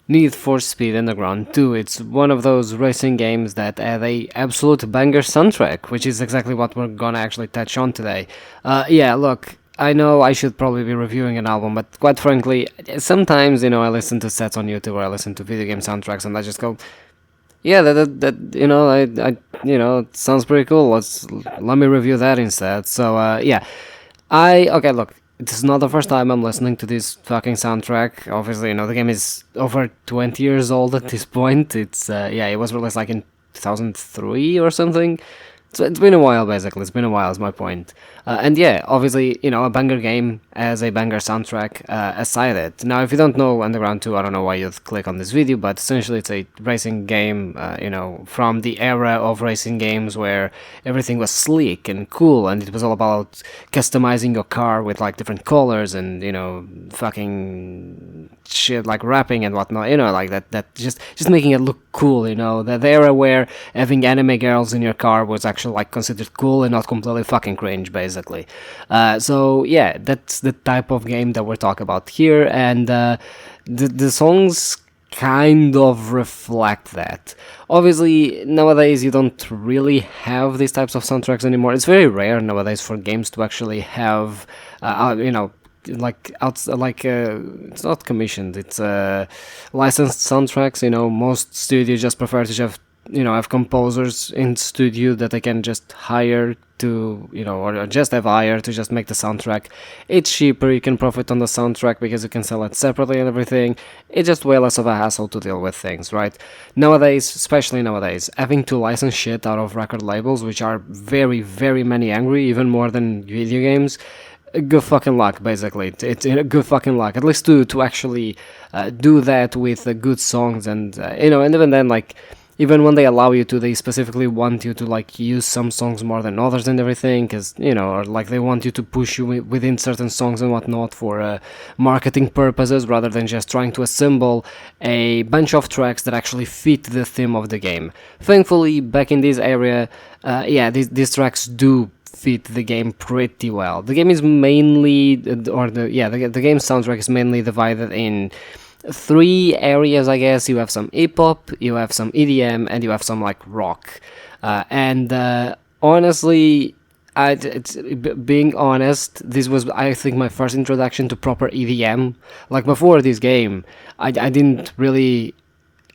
Need for Speed Underground 2. It's one of those racing games that had a absolute banger soundtrack, which is exactly what we're gonna actually touch on today. Yeah, look, I know I should probably be reviewing an album, but quite frankly, sometimes, I listen to sets on YouTube or I listen to video game soundtracks and I just go, yeah, it sounds pretty cool. Let me review that instead. So, yeah. Okay, look, this is not the first time I'm listening to this fucking soundtrack. Obviously, the game is over 20 years old at this point. It was released like in 2003 or something. So it's been a while, basically. It's been a while, is my point. And yeah, obviously, a banger game as a banger soundtrack aside it. Now, if you don't know Underground 2, I don't know why you'd click on this video, but essentially it's a racing game, from the era of racing games where everything was sleek and cool, and it was all about customizing your car with like different colors and, fucking shit like wrapping and whatnot, like that just making it look cool, the era where having anime girls in your car was actually like considered cool and not completely fucking cringe, basically. So yeah, that's the type of game that we're talking about here, and the songs kind of reflect that. Obviously, nowadays you don't really have these types of soundtracks anymore. It's very rare nowadays for games to actually have, it's not commissioned, it's licensed soundtracks. Most studios just prefer to have composers in studio that they can just hire to, or just have hired to just make the soundtrack. It's cheaper, you can profit on the soundtrack because you can sell it separately and everything. It's just way less of a hassle to deal with things, right? Nowadays, especially nowadays, having to license shit out of record labels, which are very, very many angry, even more than video games, good fucking luck, basically. It's good fucking luck, at least to actually do that with good songs, and and even then, like, even when they allow you to, they specifically want you to like use some songs more than others and everything, because or like they want you to push you within certain songs and whatnot for marketing purposes, rather than just trying to assemble a bunch of tracks that actually fit the theme of the game. Thankfully, back in this area, these tracks do fit the game pretty well. The game is mainly, the game soundtrack is mainly divided in three areas, I guess. You have some hip hop, you have some EDM, and you have some like rock. And honestly, being honest, this was, I think, my first introduction to proper EDM. Like before this game, I didn't really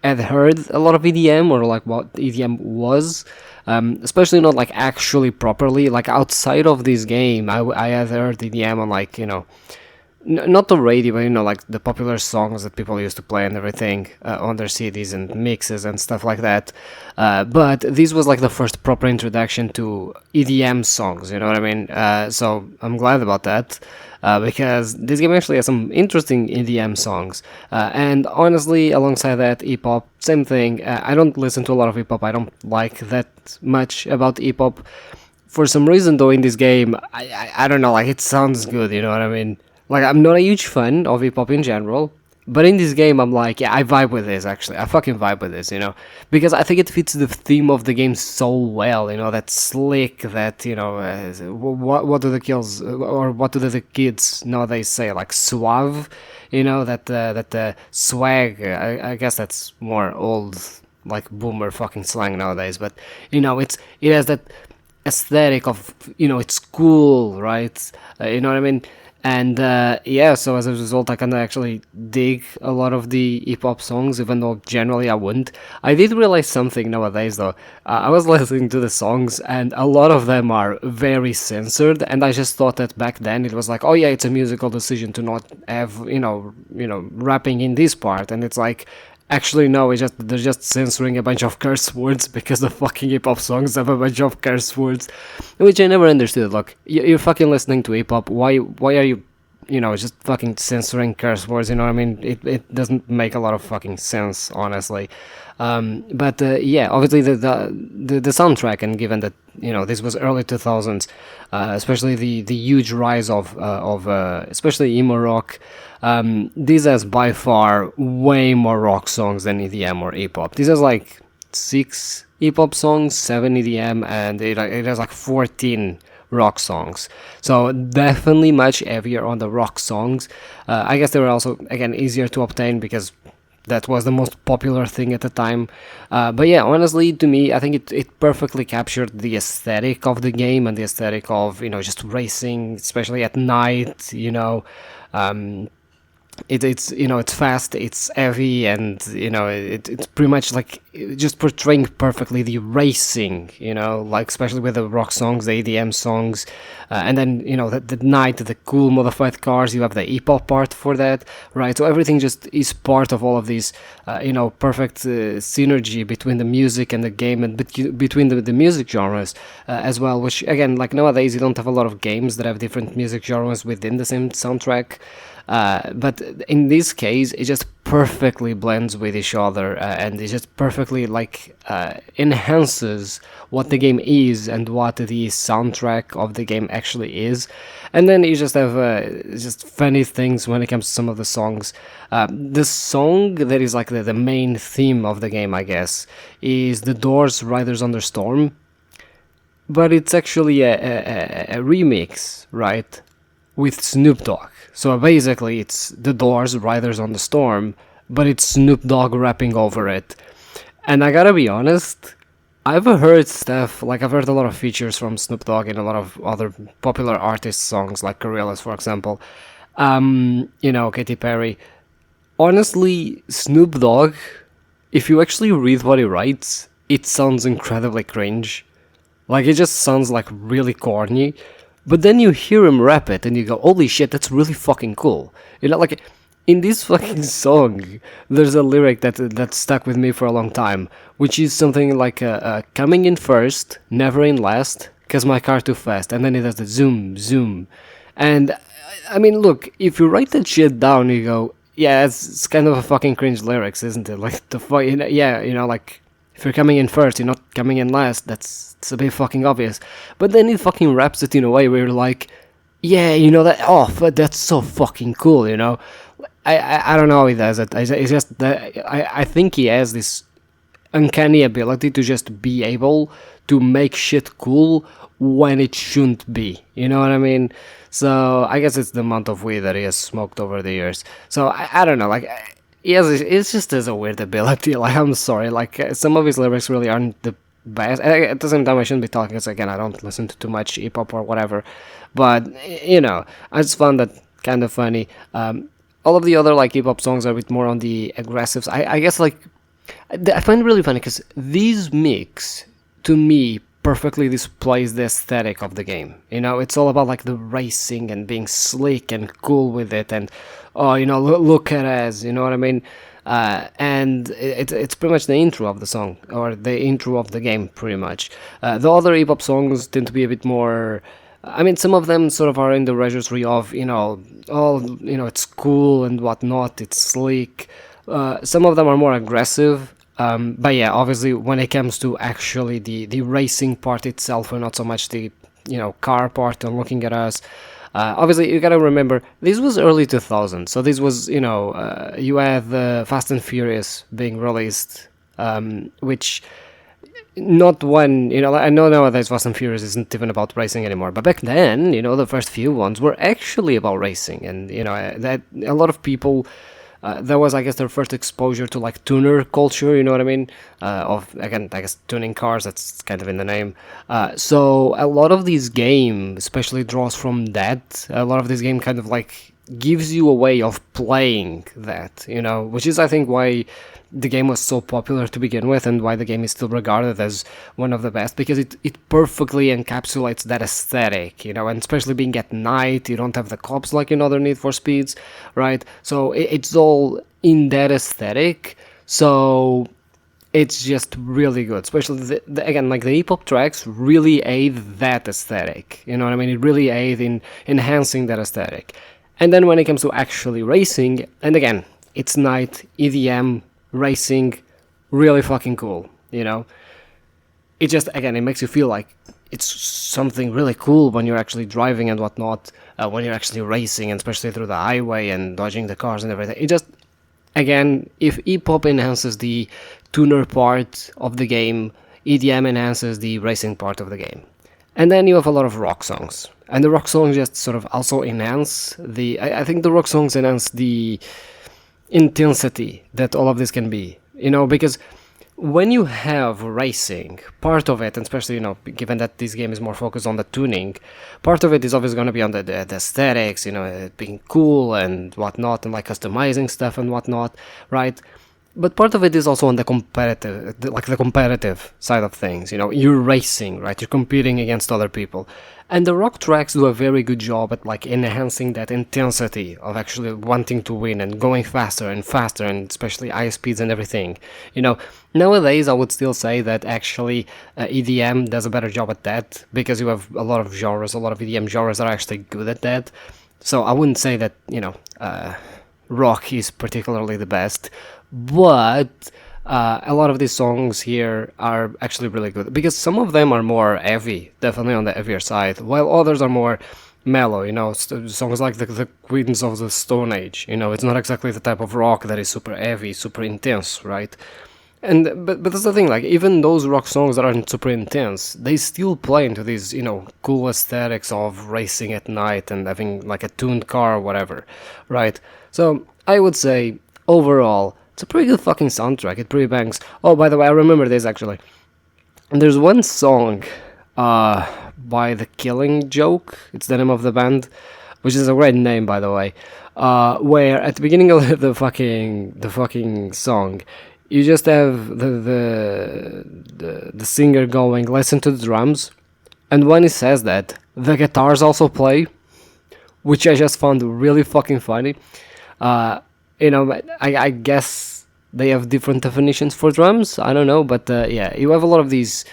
had heard a lot of EDM, or like what EDM was, especially not like actually properly. Like outside of this game, I had heard EDM on like not the radio, but like the popular songs that people used to play and everything on their CDs and mixes and stuff like that. But this was like the first proper introduction to EDM songs. You know what I mean? So I'm glad about that. Because this game actually has some interesting EDM songs. And honestly, alongside that, hip hop, same thing. I don't listen to a lot of hip hop. I don't like that much about hip hop. For some reason, though, in this game, I don't know, like it sounds good. You know what I mean? Like, I'm not a huge fan of hip hop in general, but in this game, I'm like, yeah, I vibe with this, actually. I fucking vibe with this, because I think it fits the theme of the game so well, that slick, that, what do the kills, or what do the kids nowadays say, like, suave, that swag, I guess that's more old, like, boomer fucking slang nowadays, but, it has that aesthetic of, it's cool, right? You know what I mean? And so as a result, I can actually dig a lot of the hip hop songs, even though generally I wouldn't. I did realize something nowadays, though. I was listening to the songs, and a lot of them are very censored. And I just thought that back then it was like, oh yeah, it's a musical decision to not have rapping in this part, and it's like, actually, no, they're just censoring a bunch of curse words because the fucking hip hop songs have a bunch of curse words, which I never understood. Look, you're fucking listening to hip hop. Why are you, just fucking censoring curse words? You know what I mean? It doesn't make a lot of fucking sense, honestly. But obviously the soundtrack, and given that this was early 2000s, especially the huge rise of especially emo rock. This has by far way more rock songs than EDM or hip hop. This has like 6 hip hop songs, 7 EDM, and it has like 14 rock songs. So definitely much heavier on the rock songs. I guess they were also, again, easier to obtain because that was the most popular thing at the time. But yeah, honestly, to me, I think it perfectly captured the aesthetic of the game and the aesthetic of, just racing, especially at night, Um, it's it's fast, it's heavy, and it's pretty much like just portraying perfectly the racing, like especially with the rock songs, the EDM songs, and then the night, the cool modified cars, you have the hip hop part for that, right? So everything just is part of all of these perfect synergy between the music and the game, and between the music genres as well, which again, like nowadays you don't have a lot of games that have different music genres within the same soundtrack. But in this case, it just perfectly blends with each other, and it just perfectly enhances what the game is and what the soundtrack of the game actually is. And then you just have just funny things when it comes to some of the songs. The song that is like the main theme of the game, I guess, is The Doors' "Riders on the Storm," but it's actually a remix, right? With Snoop Dogg. So basically, it's The Doors' "Riders on the Storm," but it's Snoop Dogg rapping over it. And I gotta be honest, I've heard stuff, like I've heard a lot of features from Snoop Dogg in a lot of other popular artist songs, like Gorillaz, for example. Katy Perry. Honestly, Snoop Dogg, if you actually read what he writes, it sounds incredibly cringe. Like, it just sounds like really corny. But then you hear him rap it and you go, holy shit, that's really fucking cool. Like, in this fucking song, there's a lyric that stuck with me for a long time, which is something like, coming in first, never in last, cause my car too fast. And then it does the zoom, zoom. And, I mean, look, if you write that shit down, you go, yeah, it's kind of a fucking cringe lyrics, isn't it? Like, like, if you're coming in first, you're not coming in last. It's a bit fucking obvious. But then he fucking raps it in a way where you're like, yeah, but that's so fucking cool, I don't know how he does it. It's just that I think he has this uncanny ability to just be able to make shit cool when it shouldn't be. You know what I mean? So I guess it's the amount of weed that he has smoked over the years. So I don't know, like, yes, it's just as a weird ability. Like, I'm sorry, like some of his lyrics really aren't the best. At the same time, I shouldn't be talking, because again, I don't listen to too much hip hop or whatever. But I just found that kind of funny. All of the other like hip hop songs are a bit more on the aggressive. I guess like I find it really funny because these mix to me perfectly displays the aesthetic of the game. It's all about like the racing and being slick and cool with it, and look at us, you know what I mean? And it's pretty much the intro of the song, or the intro of the game, pretty much. The other hip hop songs tend to be a bit more. I mean, some of them sort of are in the registry of, it's cool and whatnot, it's sleek. Some of them are more aggressive. But yeah, obviously, when it comes to actually the racing part itself, and not so much the, car part and looking at us. Obviously, you gotta remember, this was early 2000s, so this was, you had Fast and Furious being released, which, not one, I know nowadays Fast and Furious isn't even about racing anymore, but back then, the first few ones were actually about racing, and, that a lot of people, that was, I guess, their first exposure to like tuner culture, you know what I mean? Of, again, I guess tuning cars, that's kind of in the name. So a lot of these games, especially draws from that. A lot of this game kind of like gives you a way of playing that, which is, I think, why the game was so popular to begin with, and why the game is still regarded as one of the best, because it perfectly encapsulates that aesthetic, and especially being at night, you don't have the cops like in other Need for Speeds, right? So it's all in that aesthetic, so it's just really good, especially, again, like the hip-hop tracks really aid that aesthetic, you know what I mean? It really aid in enhancing that aesthetic. And then when it comes to actually racing, and again, it's night, EDM, racing, really fucking cool, It just, again, it makes you feel like it's something really cool when you're actually driving and whatnot, when you're actually racing, and especially through the highway and dodging the cars and everything. It just, again, if hip-hop enhances the tuner part of the game, EDM enhances the racing part of the game. And then you have a lot of rock songs. And the rock songs just sort of also enhance I think the rock songs enhance the intensity that all of this can be. Because when you have racing, part of it, and especially, given that this game is more focused on the tuning, part of it is obviously going to be on the aesthetics, it being cool and whatnot, and like customizing stuff and whatnot, right? But part of it is also on the competitive side of things. You're racing, right? You're competing against other people, and the rock tracks do a very good job at like enhancing that intensity of actually wanting to win and going faster and faster, and especially high speeds and everything. Nowadays I would still say that actually EDM does a better job at that, because you have a lot of EDM genres that are actually good at that. So I wouldn't say that rock is particularly the best, but a lot of these songs here are actually really good, because some of them are more heavy, definitely on the heavier side, while others are more mellow. Songs like the Queens of the Stone Age. It's not exactly the type of rock that is super heavy, super intense, right? But that's the thing, like, even those rock songs that aren't super intense, they still play into these, cool aesthetics of racing at night and having like a tuned car or whatever, right? So I would say overall it's a pretty good fucking soundtrack. It pretty bangs. Oh, by the way, I remember this actually. There's one song by The Killing Joke, it's the name of the band, which is a great name, by the way, where at the beginning of the fucking song, you just have the singer going, "Listen to the drums," and when he says that, the guitars also play, which I just found really fucking funny. I guess they have different definitions for drums. I don't know, but yeah, you have a lot of these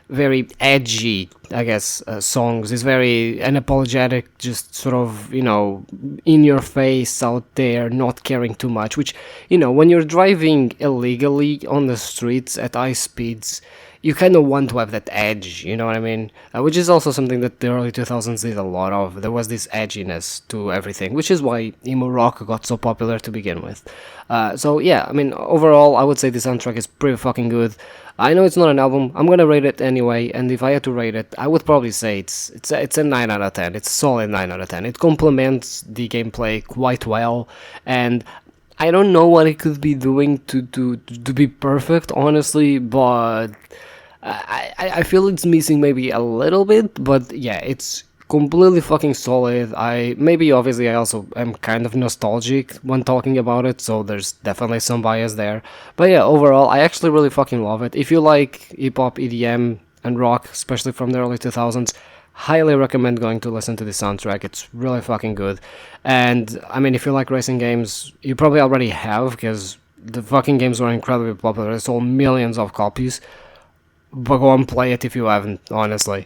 very edgy, I guess, songs. It's very unapologetic, just sort of, in your face, out there, not caring too much, which, when you're driving illegally on the streets at high speeds, you kind of want to have that edge, you know what I mean? Which is also something that the early 2000s did a lot of. There was this edginess to everything, which is why emo rock got so popular to begin with. So yeah, I mean, overall, I would say the soundtrack is pretty fucking good. I know it's not an album. I'm gonna rate it anyway, and if I had to rate it, I would probably say it's a 9 out of 10. It's a solid 9 out of 10. It complements the gameplay quite well, and I don't know what it could be doing to be perfect, honestly, but I feel it's missing maybe a little bit, but yeah, it's completely fucking solid. Obviously I also am kind of nostalgic when talking about it, so there's definitely some bias there. But yeah, overall, I actually really fucking love it. If you like hip-hop, EDM, and rock, especially from the early 2000s, highly recommend going to listen to the soundtrack. It's really fucking good. And I mean, if you like racing games, you probably already have, because the fucking games were incredibly popular. They sold millions of copies. But go and play it if you haven't, honestly.